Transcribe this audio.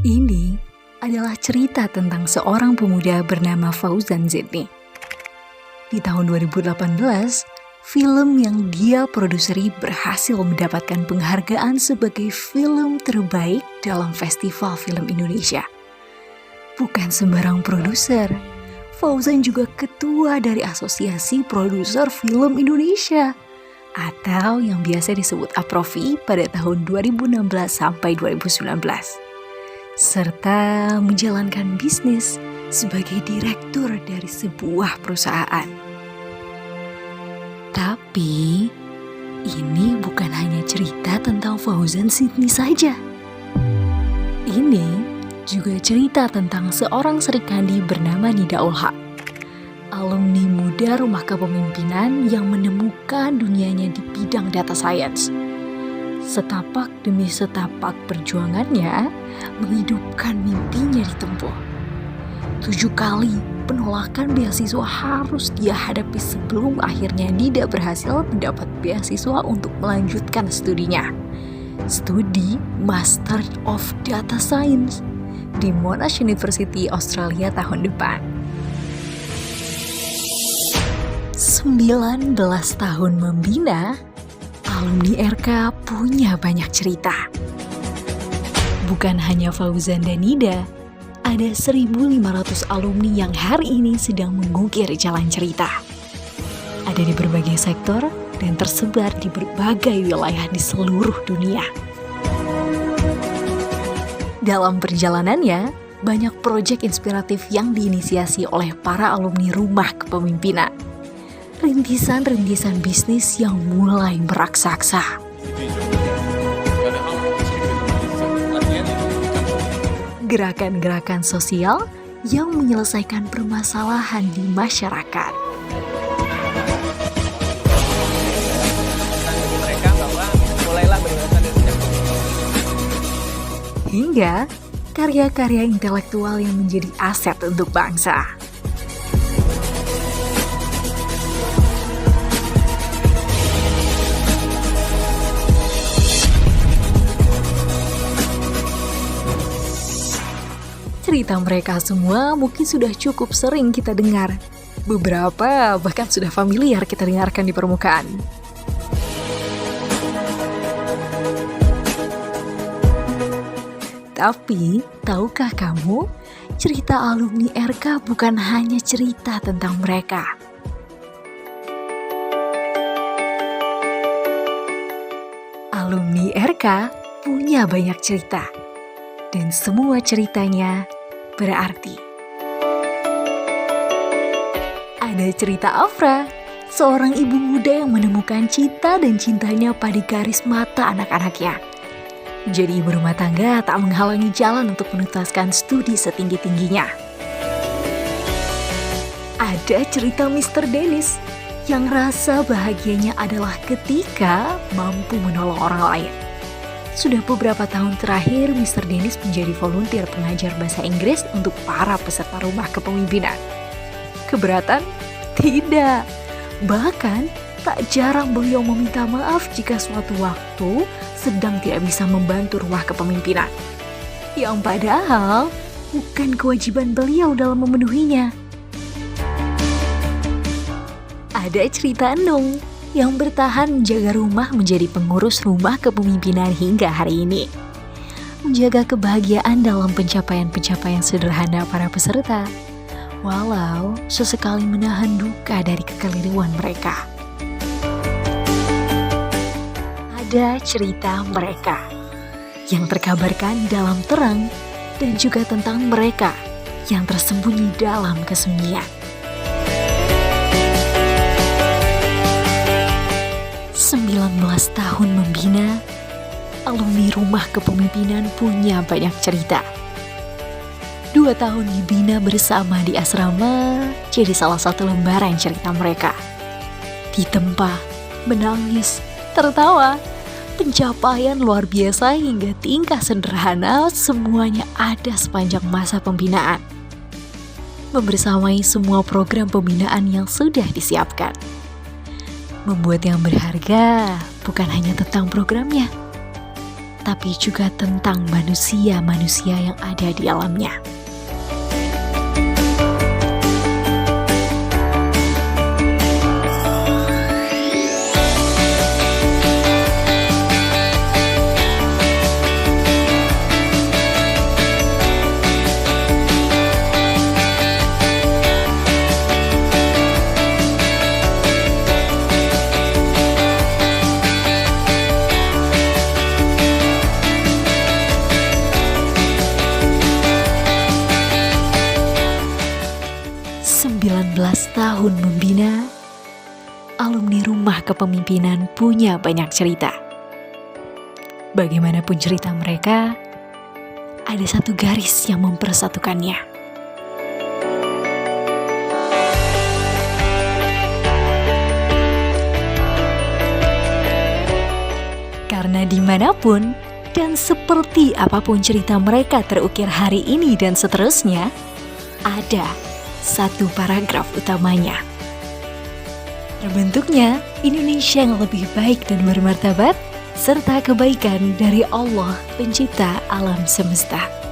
Ini adalah cerita tentang seorang pemuda bernama Fauzan Zidni. Di tahun 2018, film yang dia produseri berhasil mendapatkan penghargaan sebagai film terbaik dalam Festival Film Indonesia. Bukan sembarang produser, Fauzan juga ketua dari Asosiasi Produser Film Indonesia atau yang biasa disebut APROFI pada tahun 2016 sampai 2019. Serta menjalankan bisnis sebagai direktur dari sebuah perusahaan. Tapi, ini bukan hanya cerita tentang Fauzan Zidni saja. Ini juga cerita tentang seorang Serikandi bernama Nida Ulhak, alumni muda Rumah Kepemimpinan yang menemukan dunianya di bidang data science. Setapak demi setapak perjuangannya menghidupkan mimpinya ditempuh. 7 kali penolakan beasiswa harus dia hadapi sebelum akhirnya Nida berhasil mendapat beasiswa untuk melanjutkan studinya. Studi Master of Data Science di Monash University Australia tahun depan. 19 tahun membina, alumni RK punya banyak cerita. Bukan hanya Fauzan dan Nida, ada 1.500 alumni yang hari ini sedang mengukir jalan cerita. Ada di berbagai sektor dan tersebar di berbagai wilayah di seluruh dunia. Dalam perjalanannya, banyak proyek inspiratif yang diinisiasi oleh para alumni Rumah Kepemimpinan. Rintisan-rintisan bisnis yang mulai meraksasa. Gerakan-gerakan sosial yang menyelesaikan permasalahan di masyarakat. Hingga karya-karya intelektual yang menjadi aset untuk bangsa. Cerita mereka semua mungkin sudah cukup sering kita dengar. Beberapa bahkan sudah familiar kita dengarkan di permukaan. Tapi, tahukah kamu, cerita alumni RK bukan hanya cerita tentang mereka. Alumni RK punya banyak cerita. Dan semua ceritanya berarti. Ada cerita Afra, seorang ibu muda yang menemukan cinta dan cintanya pada garis mata anak-anaknya. Menjadi ibu rumah tangga tak menghalangi jalan untuk menuntaskan studi setinggi-tingginya. Ada cerita Mr. Dennis, yang rasa bahagianya adalah ketika mampu menolong orang lain. Sudah beberapa tahun terakhir, Mr. Dennis menjadi volunteer pengajar bahasa Inggris untuk para peserta Rumah Kepemimpinan. Keberatan? Tidak. Bahkan, tak jarang beliau meminta maaf jika suatu waktu sedang tidak bisa membantu Rumah Kepemimpinan. Yang padahal, bukan kewajiban beliau dalam memenuhinya. Ada cerita Enung, yang bertahan menjaga rumah menjadi pengurus Rumah Kepemimpinan hingga hari ini. Menjaga kebahagiaan dalam pencapaian-pencapaian sederhana para peserta, walau sesekali menahan duka dari kekeliruan mereka. Ada cerita mereka yang terkabarkan dalam terang dan juga tentang mereka yang tersembunyi dalam kesunyian. 19 tahun membina, alumni Rumah Kepemimpinan punya banyak cerita. 2 tahun dibina bersama di asrama jadi salah satu lembaran cerita mereka. Ditempa, menangis, tertawa, pencapaian luar biasa hingga tingkah sederhana semuanya ada sepanjang masa pembinaan. Membersamai semua program pembinaan yang sudah disiapkan. Membuat yang berharga bukan hanya tentang programnya, tapi juga tentang manusia-manusia yang ada di alamnya. Tahun membina, alumni Rumah Kepemimpinan punya banyak cerita. Bagaimanapun cerita mereka, ada satu garis yang mempersatukannya. Karena dimanapun dan seperti apapun cerita mereka terukir hari ini dan seterusnya, ada satu paragraf utamanya. Terbentuknya Indonesia yang lebih baik dan bermartabat, serta kebaikan dari Allah Pencipta alam semesta.